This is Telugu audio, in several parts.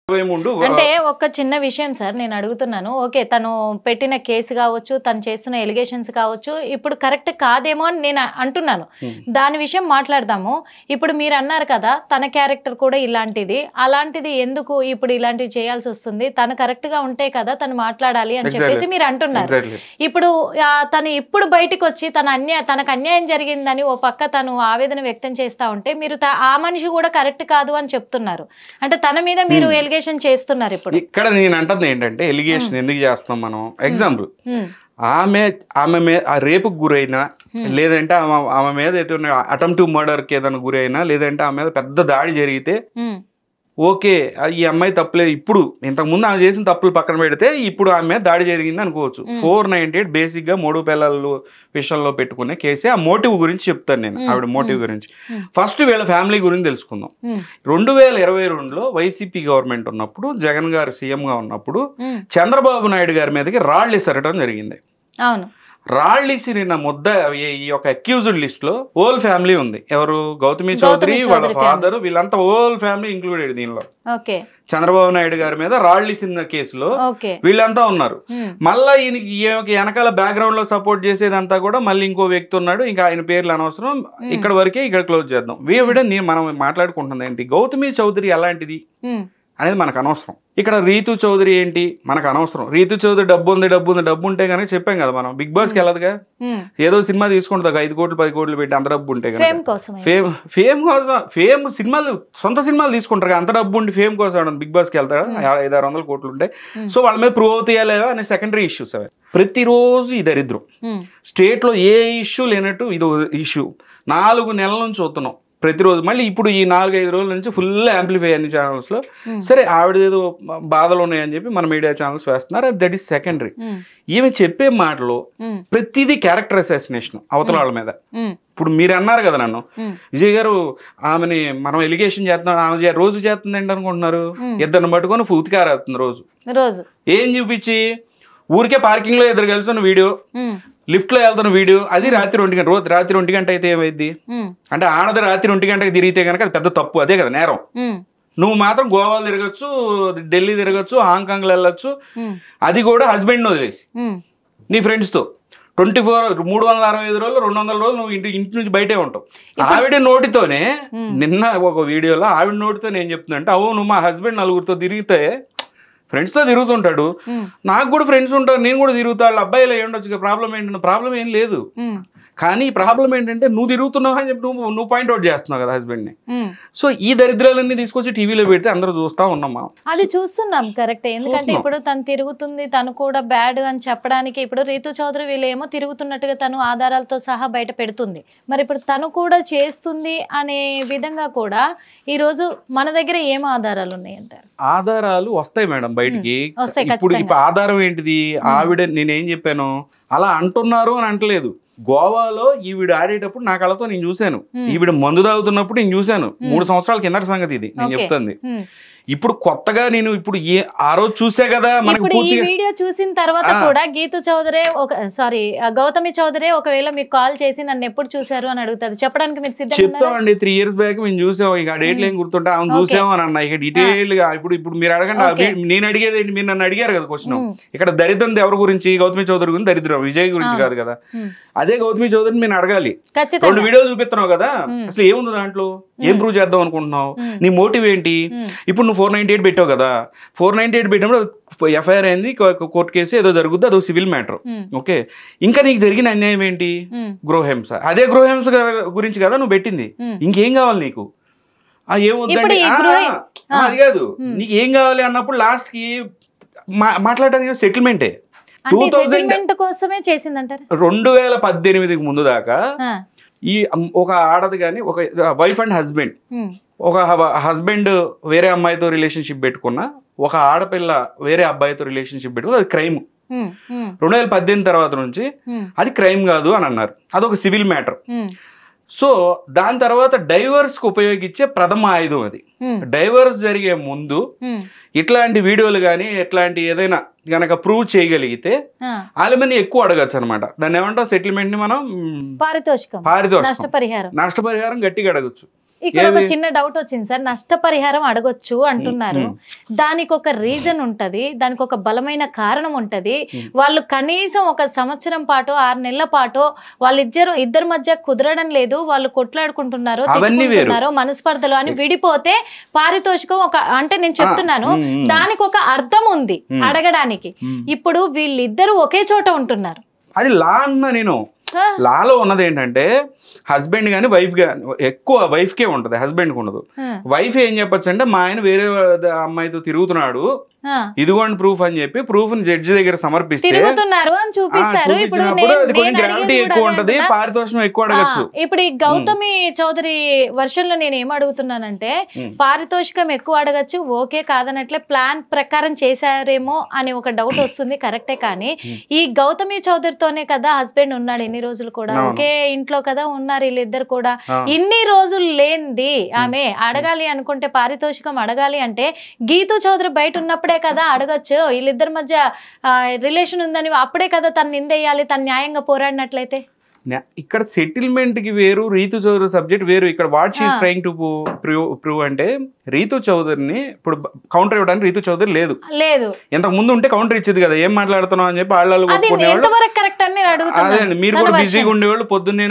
అంటే ఒక చిన్న విషయం సార్ నేను అడుగుతున్నాను. ఓకే, తను పెట్టిన కేసు కావచ్చు, తను చేస్తున్న ఎలిగేషన్స్ కావచ్చు, ఇప్పుడు కరెక్ట్ కాదేమో అని నేను అంటున్నాను. దాని విషయం మాట్లాడదాము. ఇప్పుడు మీరు అన్నారు కదా తన క్యారెక్టర్ కూడా ఇలాంటిది, అలాంటిది ఎందుకు ఇప్పుడు ఇలాంటివి చేయాల్సి వస్తుంది, తను కరెక్ట్ గా ఉంటే కదా తను మాట్లాడాలి అని చెప్పేసి మీరు అంటున్నారు. ఇప్పుడు తను ఇప్పుడు బయటకు వచ్చి తనకు అన్యాయం జరిగిందని ఓ పక్క తను ఆవేదన వ్యక్తం చేస్తా ఉంటే మీరు ఆ మనిషి కూడా కరెక్ట్ కాదు అని చెప్తున్నారు. అంటే తన మీద మీరు చేస్తున్నారు. ఇప్పుడు ఇక్కడ నేను అంటుంది ఏంటంటే ఎలిగేషన్ ఎందుకు చేస్తున్నాం మనం. ఎగ్జాంపుల్ ఆమె రేపుకు గురైనా, లేదంటే ఆమె మీద అటెంప్ట్ మర్డర్కి ఏదైనా గురైనా, లేదంటే ఆమె మీద పెద్ద దాడి జరిగితే ఓకే ఈ అమ్మాయి తప్పులేదు. ఇప్పుడు ఇంతకుముందు ఆమె చేసిన తప్పులు పక్కన పెడితే ఇప్పుడు ఆమె మీద దాడి జరిగింది అనుకోవచ్చు. 498 బేసిక్ గా 3 పిల్లల విషయంలో పెట్టుకునే కేసే. ఆ మోటివ్ గురించి చెప్తాను నేను, ఆవిడ మోటివ్ గురించి. ఫస్ట్ వీళ్ళ ఫ్యామిలీ గురించి తెలుసుకుందాం. 2022లో వైసీపీ గవర్నమెంట్ ఉన్నప్పుడు, జగన్ గారు సీఎం గా ఉన్నప్పుడు చంద్రబాబు నాయుడు గారి మీదకి రాళ్ళు విసరటం జరిగింది. అవును, రాళ్ళు ఇసిరిన ముద్ద ఈ యొక్క అక్యూజ్డ్ లిస్ట్ లో హోల్ ఫ్యామిలీ ఉంది. ఎవరు? గౌతమి చౌదరి, వాళ్ళ ఫాదర్, వీళ్ళంతా హోల్ ఫ్యామిలీ ఇంక్లూడెడ్ దీనిలో. చంద్రబాబు నాయుడు గారి మీద రాళ్ళు ఇసిన కేసులో వీళ్ళంతా ఉన్నారు. మళ్ళా ఈయనకి వెనకాల బ్యాక్గ్రౌండ్ లో సపోర్ట్ చేసేదంతా కూడా మళ్ళీ ఇంకో వ్యక్తి ఉన్నాడు. ఇంకా ఆయన పేర్లు అనవసరం, ఇక్కడ వరకే, ఇక్కడ క్లోజ్ చేద్దాం. మనం మాట్లాడుకుంటుంది ఏంటి, గౌతమి చౌదరి ఎలాంటిది అనేది మనకు అనవసరం. ఇక్కడ రీతు చౌదరి ఏంటి మనకు అనవసరం. రీతు చౌదరి డబ్బు ఉంటే కనుక చెప్పాం కదా మనం, బిగ్ బాస్కి వెళ్ళదుగా. ఏదో సినిమా తీసుకుంటుంది 5 కోట్లు 10 కోట్లు పెట్టి, అంత డబ్బు ఉంటే ఫేమ్ కోసం, ఫేమ్ సినిమాలు, సొంత సినిమాలు తీసుకుంటారు. అంత డబ్బు ఉండి ఫేమ్ కోసం బిగ్ బాస్కి వెళ్తాడు. 500-600 కోట్లు ఉంటాయి. సో వాళ్ళ మీద ప్రూవ్ అవుతాయా లేదా అనే సెకండరీ ఇష్యూస్ అవి. ప్రతిరోజు ఈ దరిద్రం స్టేట్ లో ఏ ఇష్యూ లేనట్టు ఇది ఇష్యూ 4 నెలల నుంచి చూస్తున్నాం ప్రతిరోజు. మళ్ళీ ఇప్పుడు ఈ 4-5 రోజుల నుంచి ఫుల్ యాంప్లిఫై అన్ని ఛానల్స్ లో. సరే ఆవిడ ఏదో బాధలు ఉన్నాయని చెప్పి మన మీడియా ఛానల్స్ వేస్తున్నారు, దట్ ఈస్ సెకండరీ. ఈమె చెప్పే మాటలో ప్రతిదీ క్యారెక్టర్ అసాసినేషన్ అవతల వాళ్ళ మీద. ఇప్పుడు మీరు అన్నారు కదా నన్ను, విజయ్ గారు ఆమెని మనం ఎలిగేషన్ చేస్తున్నాం, ఆమె రోజు చేస్తుంది ఏంటి అనుకుంటున్నారు? ఇద్దరిని పట్టుకొని ఉతికారేస్తుంది రోజు. ఏం చూపించి? ఊరికే పార్కింగ్ లో ఇద్దరు కలిసి ఉన్న వీడియో, లిఫ్ట్ లో వెళ్తున్న వీడియో, అది రాత్రి 1 గంట. రోజు రాత్రి 1 గంట అయితే ఏమైంది అంటే, ఆడది రాత్రి 1 గంటకి తిరిగితే కనుక అది పెద్ద తప్పు, అదే కదా నేరం. నువ్వు మాత్రం గోవాలు తిరగచ్చు, ఢిల్లీ తిరగచ్చు, హాంకాంగ్ వెళ్ళొచ్చు, అది కూడా హస్బెండ్ వదిలేసి నీ ఫ్రెండ్స్ తో 365 రోజులు 200 రోజులు నువ్వు ఇంటి నుంచి బయటే ఉంటావు. ఆవిడ నోటితోనే, నిన్న ఒక వీడియోలో ఆవిడ నోటితో నేను చెప్తున్నా అంటే, అవును మా హస్బెండ్ 4గురితో తిరిగితే ఫ్రెండ్స్ తో తిరుగుతుంటాడు, నాకు కూడా ఫ్రెండ్స్ ఉంటారు, నేను కూడా తిరుగుతా, వాళ్ళ అబ్బాయిలో ఏముండొచ్చు, ప్రాబ్లం ఏంటంటే ప్రాబ్లం ఏం లేదు. కానీ ప్రాబ్లం ఏంటంటే నువ్వు తిరుగుతున్నావు అని చెప్పి నువ్వు పాయింట్అవుట్ చేస్తున్నావు కదా హస్బెండ్ ని. సో ఈ దరిద్రాలన్నీ తీసుకొచ్చి టీవీలో పెడితే అందరూ చూస్తా ఉన్నాం మనం. అది చూస్తున్నాం కరెక్ట్. ఎందుకంటే ఇప్పుడు తను తిరుగుతుంది, తను కూడా బ్యాడ్ అని చెప్పడానికి ఇప్పుడు రీతు చౌదరి వీళ్ళేమో తిరుగుతున్నట్టుగా తను ఆధారాలతో సహా బయట పెడుతుంది. మరి ఇప్పుడు తను కూడా చేస్తుంది అనే విధంగా కూడా ఈ రోజు మన దగ్గర ఏం ఆధారాలు ఉన్నాయంటారు? ఆధారాలు వస్తాయి మేడం బయటికి. ఇప్పుడు ఆధారం ఏంటిది? ఆవిడ నేనేం చెప్పాను అలా అంటున్నారు అని అంటలేదు. గోవాలో ఈవిడ ఆడేటప్పుడు నా కళ్ళతో నేను చూశాను, ఈవిడ మందు తాగుతున్నప్పుడు నేను చూశాను. 3 సంవత్సరాల కిందటి సంగతి ఇది నేను చెప్తుంది. ఇప్పుడు కొత్తగా నేను ఇప్పుడు ఆ రోజు చూసే కదా మనకి. ఈ వీడియో చూసిన తర్వాత కూడా గీతు చౌదరి గౌతమి చౌదరి ఒకవేళ మీకు కాల్ చేసి నన్ను ఎప్పుడు చూసారు అని అడుగుతారు, చెప్పడానికి మీరు సిద్ధంగా? చెప్తామండి. 3 years బ్యాక్ మేము చూసాం, ఇక డేట్లు ఏం గుర్తుంటే ఆమె చూసాము అని అన్న. ఇక డీటెయిల్ గా ఇప్పుడు మీరు అడగండి, నేను అడిగేది ఏంటి, మీరు నన్ను అడిగారు కదా క్వశ్చన్. ఇక్కడ దరిద్రం ఎవరి గురించి? గౌతమి చౌదరి గురించి దరిద్రం, విజయ్ గురించి కాదు కదా. అదే గౌతమి చౌదరిని నేను అడగాలి. 2 వీడియోలు చూపిస్తున్నావు కదా, అసలు ఏముంది దాంట్లో, ఏం ప్రూవ్ చేద్దాం అనుకుంటున్నావు, నీ మోటివ్ ఏంటి? ఇప్పుడు నువ్వు 498 పెట్టావు కదా, 498 పెట్టినప్పుడు ఎఫ్ఐఆర్ అయింది, కోర్టు కేసు ఏదో జరుగుద్ది, అదో సివిల్ మ్యాటర్. ఓకే, ఇంకా నీకు జరిగిన అన్యాయం ఏంటి? గృహహింస. అదే గృహహింస గురించి కదా నువ్వు పెట్టింది, ఇంకేం కావాలి నీకు? ఏమొద్దండి అది కాదు, నీకు ఏం కావాలి అన్నప్పుడు లాస్ట్ కి మాట్లాడడానికి సెటిల్మెంటే. 2018 ముందు దాకా ఈ ఒక ఆడది కానీ, ఒక వైఫ్ అండ్ హస్బెండ్, ఒక హస్బెండ్ వేరే అమ్మాయితో రిలేషన్షిప్ పెట్టుకున్నా, ఒక ఆడపిల్ల వేరే అబ్బాయితో రిలేషన్షిప్ పెట్టుకున్నా, అది క్రైమ్. 2018 తర్వాత నుంచి అది క్రైమ్ కాదు అని అన్నారు, అదొక సివిల్ మ్యాటర్. సో దాని తర్వాత డైవర్స్ కు ఉపయోగించే ప్రథమ ఆయుధం అది. డైవర్స్ జరిగే ముందు ఇట్లాంటి వీడియోలు కానీ ఇట్లాంటి ఏదైనా గనక ప్రూవ్ చేయగలిగితే ఆలిమని ఎక్కువ అడగచ్చు అనమాట. దాన్ని ఏమంటాం, సెటిల్మెంట్ ని మనం పారితోషికం, నష్టపరిహారం గట్టిగా అడగచ్చు. ఇక్కడ ఒక చిన్న డౌట్ వచ్చింది సార్, నష్టపరిహారం అడగొచ్చు అంటున్నారు, దానికి ఒక రీజన్ ఉంటది, దానికి ఒక బలమైన కారణం ఉంటది. వాళ్ళు కనీసం ఒక సంవత్సరం పాటు 6 నెలల పాటు ఇద్దరి మధ్య కుదరడం లేదు, వాళ్ళు కొట్లాడుకుంటున్నారు, తిట్టుకుంటున్నారు, మనస్పర్ధలు అని విడిపోతే పారితోషికం అంటే నేను చెప్తున్నాను దానికి ఒక అర్థం ఉంది అడగడానికి. ఇప్పుడు వీళ్ళిద్దరూ ఒకే చోట ఉంటున్నారు, అది లా అన్నా నేను. లాలో ఉన్నది ఏంటంటే హస్బెండ్ గానీ వైఫ్ గానీ, ఎక్కువ వైఫ్ కే ఉంటది, హస్బెండ్ కి ఉండదు. వైఫ్ ఏం చెప్పొచ్చు అంటే మా ఆయన వేరే అమ్మాయితో తిరుగుతున్నాడు, ఇదిగోండి ప్రూఫ్ అని చెప్పి ప్రూఫ్ జడ్జి దగ్గర సమర్పిస్తే గ్రావిటీ ఎక్కువ ఉంటది, పారితోషికం ఎక్కువ అడగచ్చు. ఇప్పుడు ఈ గౌతమి చౌదరి వర్షన్ లో నేను ఏం అడుగుతున్నానంటే పారితోషికం ఎక్కువ అడగచ్చు, ఓకే కాదనట్లే ప్లాన్ ప్రకారం చేశారేమో అని ఒక డౌట్ వస్తుంది, కరెక్టే. కానీ ఈ గౌతమి చౌదరితోనే కదా హస్బెండ్ ఉన్నాడు ఇన్ని రోజులు కూడా, ఒకే ఇంట్లో కదా ఉన్నారు వీళ్ళిద్దరు కూడా. ఇన్ని రోజులు లేనిది ఆమె అడగాలి అనుకుంటే, పారితోషికం అడగాలి అంటే గీతూ చౌదరి బయట ఉన్నప్పుడే కదా అడగచ్చు. వీళ్ళిద్దరి మధ్య రిలేషన్ ఉందని అప్పుడే కదా తను నిందేయాలి, తను న్యాయంగా పోరాడినట్లయితే. ఇక్కడ సెటిల్మెంట్ కి వేరు, రీతు చౌదరి సబ్జెక్ట్ వేరు. ఇక్కడ what she is trying to prove అంటే రీతు చౌదరిని ఇప్పుడు కౌంటర్ ఇవ్వడానికి రీతు చౌదరి లేదు. ఇంతకు ముందు ఉంటే కౌంటర్ ఇచ్చేది కదా, ఏం మాట్లాడుతున్నావు అని చెప్పి వాళ్ళు. అదే అండి, మీరు కూడా బిజీగా ఉండేవాళ్ళు. పొద్దున్నే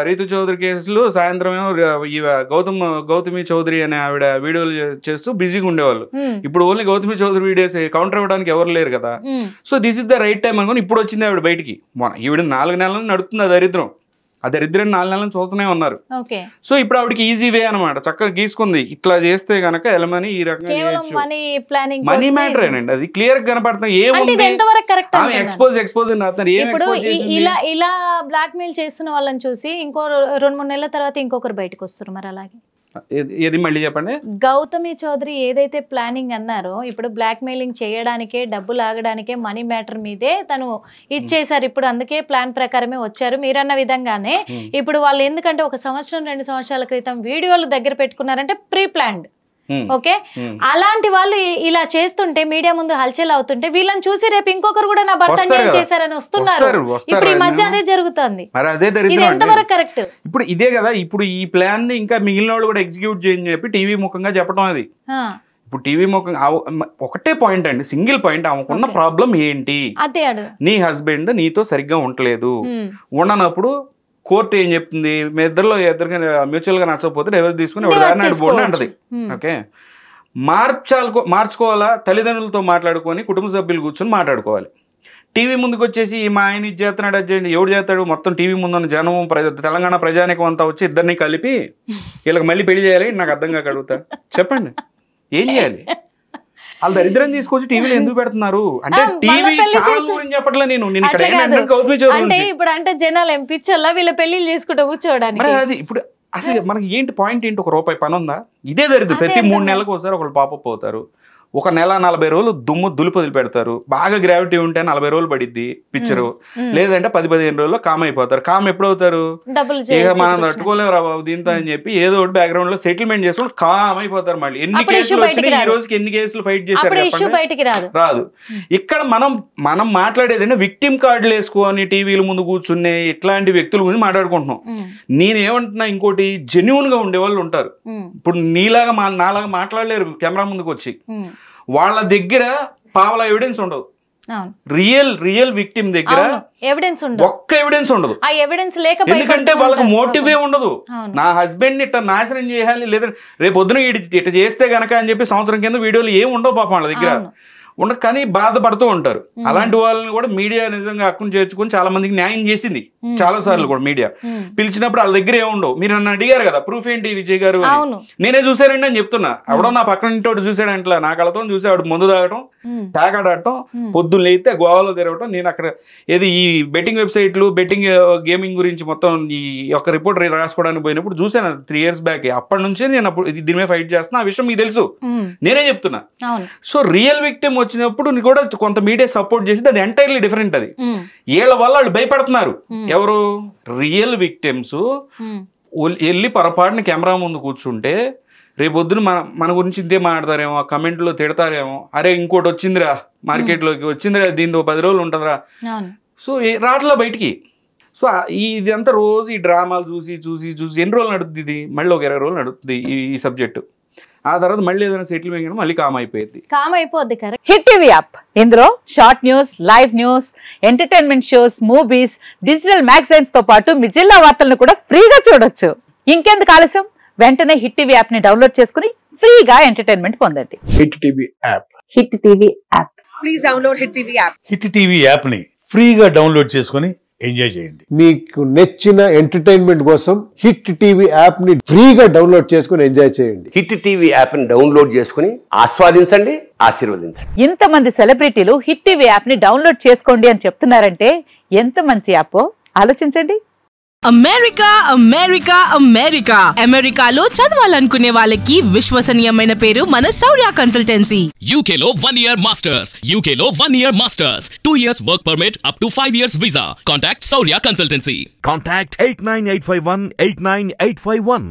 రీతు చౌదరి కేసులు, సాయంత్రం గౌతమి చౌదరి అనే ఆవిడ వీడియోలు చేస్తూ బిజీగా ఉండేవాళ్ళు. ఇప్పుడు only Gautami Chowdary videos, counter ఇవ్వడానికి ఎవరు లేరు కదా. So this is the right time అనుకుని ఇప్పుడు వచ్చింది ఆవిడ బయటికి. ఈవిడ 4 నెలలు నడుస్తుంది దరిద్రం, ఆ దరిద్రం 4 నెలలను చూస్తూనే ఉన్నారు. సో ఇప్పుడు ఆవిడకి ఈజీ వే అనమాట, చక్కగా గీసుకుంది. ఇట్లా చేస్తే గనక ఎలమని ఈ రకంగా మనీ మ్యాటర్ ఏనండి, అది క్లియర్ గా కనపడుతుంది. ఏముంది ఎక్స్పోజ్ ఇలా బ్లాక్ మెయిల్ చేస్తున్న వాళ్ళని చూసి ఇంకో 2-3 నెలల తర్వాత ఇంకొకరు బయటకు వస్తారు. మరి అలాగే ఏది మళ్ళీ చెప్పండి. గౌతమి చౌదరి ఏదైతే ప్లానింగ్ అన్నారో, ఇప్పుడు బ్లాక్ మెయిలింగ్ చేయడానికే, డబ్బులు ఆగడానికే, మనీ మ్యాటర్ మీదే తను ఇచ్చేసారు. ఇప్పుడు అందుకే ప్లాన్ ప్రకారమే వచ్చారు మీరన్న విధంగానే. ఇప్పుడు వాళ్ళు ఎందుకంటే 1 సంవత్సరం 2 సంవత్సరాల క్రితం వీడియోలు దగ్గర పెట్టుకున్నారంటే ప్రీ ప్లాన్డ్. ఓకే, అలాంటి వాళ్ళు ఇలా చేస్తుంటే, మీడియా ముందు హల్చల్ అవుతుంటే వీళ్ళని చూసి రేపు ఇంకొకరు కూడా నా భర్త అన్యాయం చేశారని వస్తున్నారు. ఇప్పుడు ఈ మధ్య అదే జరుగుతుంది. ఇది ఎంతవరకు కరెక్ట్? ఇప్పుడు ఇదే కదా, ఇప్పుడు ఈ ప్లాన్ ని ఇంకా మిగిలిన వాళ్ళు కూడా ఎగ్జిక్యూట్ చేయని చెప్పి టీవీ ముఖంగా చెప్పడం. అది ఇప్పుడు టీవీ ముఖంగా ఒకటే పాయింట్ అండి, సింగిల్ పాయింట్. ఆమెకున్న ప్రాబ్లం ఏంటి? నీ హస్బెండ్ నీతో సరిగ్గా ఉండలేదు, ఉండనప్పుడు కోర్టు ఏం చెప్తుంది, మీ ఇద్దరిలో మ్యూచువల్ గా నచ్చకపోతే డైవర్స్ తీసుకుని పోండి అంటది. ఓకే, మార్చుకోవాలా? తల్లిదండ్రులతో మాట్లాడుకొని కుటుంబ సభ్యులు కూర్చొని మాట్లాడుకోవాలి. టీవీ ముందుకు వచ్చేసి మా ఆయన ఇది చేస్తున్నాడు, అది చేయండి, ఎవడు చేస్తాడు? మొత్తం టీవీ ముందున్న జనం, తెలంగాణ ప్రజానికం అంతా వచ్చి ఇద్దరిని కలిపి వీళ్ళకి మళ్ళీ పెళ్లి చేయాలి. నాకు అర్థం కాక అడుగుతా, చెప్పండి ఏం చేయాలి? వాళ్ళ దరిద్రం తీసుకొచ్చి టీవీలో ఎందుకు పెడుతున్నారు అంటే, టీవీ ఛానల్ గురించి చెప్పట్లే నేను. ఇక్కడ ఇప్పుడు అంటే జనాలు ఎంపించాలా వీళ్ళ పెళ్లిళ్ళు చేసుకుంటూ కూర్చోవడానికి? అది ఇప్పుడు అసలు మనకి ఏంటి పాయింట్ ఏంటి? 1 రూపాయి పని ఉందా? ఇదే దరిద్రం. ప్రతి 3 నెలలకు ఒకసారి ఒకళ్ళు పాపప్ అవుతారు. 1 నెల 40 రోజులు దులుపు వదిలి పెడతారు. బాగా గ్రావిటీ ఉంటే 40 రోజులు పడిద్ది పిక్చరు, లేదంటే 10-15 రోజుల్లో కామ్ అయిపోతారు. కామ్ ఎప్పుడవుతారు? ఇక మనం తట్టుకోలేము రా దీంతో అని చెప్పి ఏదో ఒకటి బ్యాక్గ్రౌండ్ లో సెటిల్మెంట్ చేసుకుని కామ్ అయిపోతారు. మళ్ళీ ఎన్ని కేసులు వచ్చినాయి, ఈ రోజుకి ఎన్ని కేసులు ఫైట్ చేశారు? రాదు. ఇక్కడ మనం మాట్లాడేది విక్టిమ్ కార్డులు వేసుకొని టీవీల ముందు కూర్చునే ఇట్లాంటి వ్యక్తుల గురించి మాట్లాడుకుంటున్నాం. నేనేమంటున్నా, ఇంకోటి జెన్యూన్ గా ఉండే వాళ్ళు ఉంటారు. ఇప్పుడు నీలాగా నాలాగా మాట్లాడలేరు కెమెరా ముందుకు వచ్చి. వాళ్ళ దగ్గర పావలా ఎవిడెన్స్ ఉండదు. రియల్ విక్టిమ్ దగ్గర ఒక్క ఎవిడెన్స్ ఉండదు. ఎందుకంటే వాళ్ళకి మోటివే ఉండదు. నా హస్బెండ్ ఇట్లా నాశనం చేయాలి, లేదా రేపు పొద్దున ఇట్లా చేస్తే గనక అని చెప్పి సంవత్సరం కింద వీడియోలు ఏమి ఉండవు పాపం వాళ్ళ దగ్గర. కానీ బాధపడుతూ ఉంటారు. అలాంటి వాళ్ళని కూడా మీడియా నిజంగా హక్కును చేర్చుకుని చాలా మందికి న్యాయం చేసింది చాలా సార్లు కూడా. మీడియా పిలిచినప్పుడు వాళ్ళ దగ్గర ఏముండవు. మీరు నన్ను అడిగారు కదా ప్రూఫ్ ఏంటి విజయ్ గారు, నేనే చూసానండి అని చెప్తున్నా. ఎవడో నా పక్కన ఇంటి చూసాడంట్లా, నా కళతో చూసాడు మందు తాగటం, తాగాడటం, పొద్దున్న లేస్తే గోవాలో తిరగటం. నేను అక్కడ ఈ బెట్టింగ్ వెబ్సైట్లు, బెట్టింగ్ గేమింగ్ గురించి మొత్తం ఈ యొక్క రిపోర్ట్ రాసుకోవడానికి పోయినప్పుడు చూసాను 3 years బ్యాక్. అప్పటి నుంచే నేను అప్పుడు దీని మీద ఫైట్ చేస్తున్నా. ఆ విషయం మీకు తెలుసు, నేనే చెప్తున్నా. సో రియల్ విక్టిమ్ వచ్చినప్పుడు కూడా కొంత మీడియా సపోర్ట్ చేసింది, అది ఎంటైర్లీ డిఫరెంట్. అది వీళ్ళ వల్ల వాళ్ళు భయపడుతున్నారు. ఎవరు? రియల్ విక్టిమ్స్ వెళ్ళి పొరపాటుని కెమెరా ముందు కూర్చుంటే రేపొద్దున మన గురించి ఇంతే మాట్లాడతారేమో, కమెంట్లో తిడతారేమో, అరే ఇంకోటి వచ్చిందిరా మార్కెట్లోకి, వచ్చిందిరా దీంతో 10 రోజులు ఉంటుందిరా. సో రాట్లా బయటికి. సో ఇదంతా రోజు ఈ డ్రామాలు చూసి చూసి చూసి ఎన్ని రోజులు నడుస్తుంది ఇది, మళ్ళీ ఒక 20 రోజులు నడుస్తుంది ఈ సబ్జెక్టు. ఆ తర్వాత మళ్ళీ ఏదైనా సెటిల్ అయ్యి మళ్ళీ కామ్ అయిపోయింది. కరెక్ట్. హిట్ టీవీ యాప్, ఇందులో short news, live news, entertainment shows, movies, digital magazines తో పాటు మీ జిల్లా వార్తలను కూడా ఫ్రీగా చూడొచ్చు. ఇంకెందుకు ఆలస్యం, వెంటనే హిట్ టీవీ యాప్ ని డౌన్లోడ్ చేసుకుని ఫ్రీగా ఎంటర్టైన్మెంట్ పొందండి. Hit TV app. Hit TV app. Please download hit TV app. Hit TV app ని ఫ్రీగా డౌన్లోడ్ చేసుకుని ఎంజాయ్ చేయండి. మీకు నచ్చిన ఎంటర్టైన్మెంట్ కోసం హిట్ టీవీ యాప్ ని ఫ్రీగా డౌన్లోడ్ చేసుకుని ఎంజాయ్ చేయండి. హిట్ టీవీ యాప్ ని డౌన్లోడ్ చేసుకుని ఆస్వాదించండి, ఆశీర్వదించండి. ఇంతమంది సెలబ్రిటీలు హిట్ టీవీ యాప్ ని డౌన్లోడ్ చేసుకోండి అని చెప్తున్నారంటే ఎంత మంచి యాప్ ఆలోచించండి. అమెరికా అమెరికా అమెరికా అమెరికాలో చదవాలనుకునే వాళ్ళకి విశ్వసనీయమైన పేరు మన శౌర్య కన్సల్టెన్సీ. UK లో 1 year masters, UK లో 1 year masters, 2 years work permit up to 5 years visa. Contact Saurya Consultancy. Contact 89851 89851.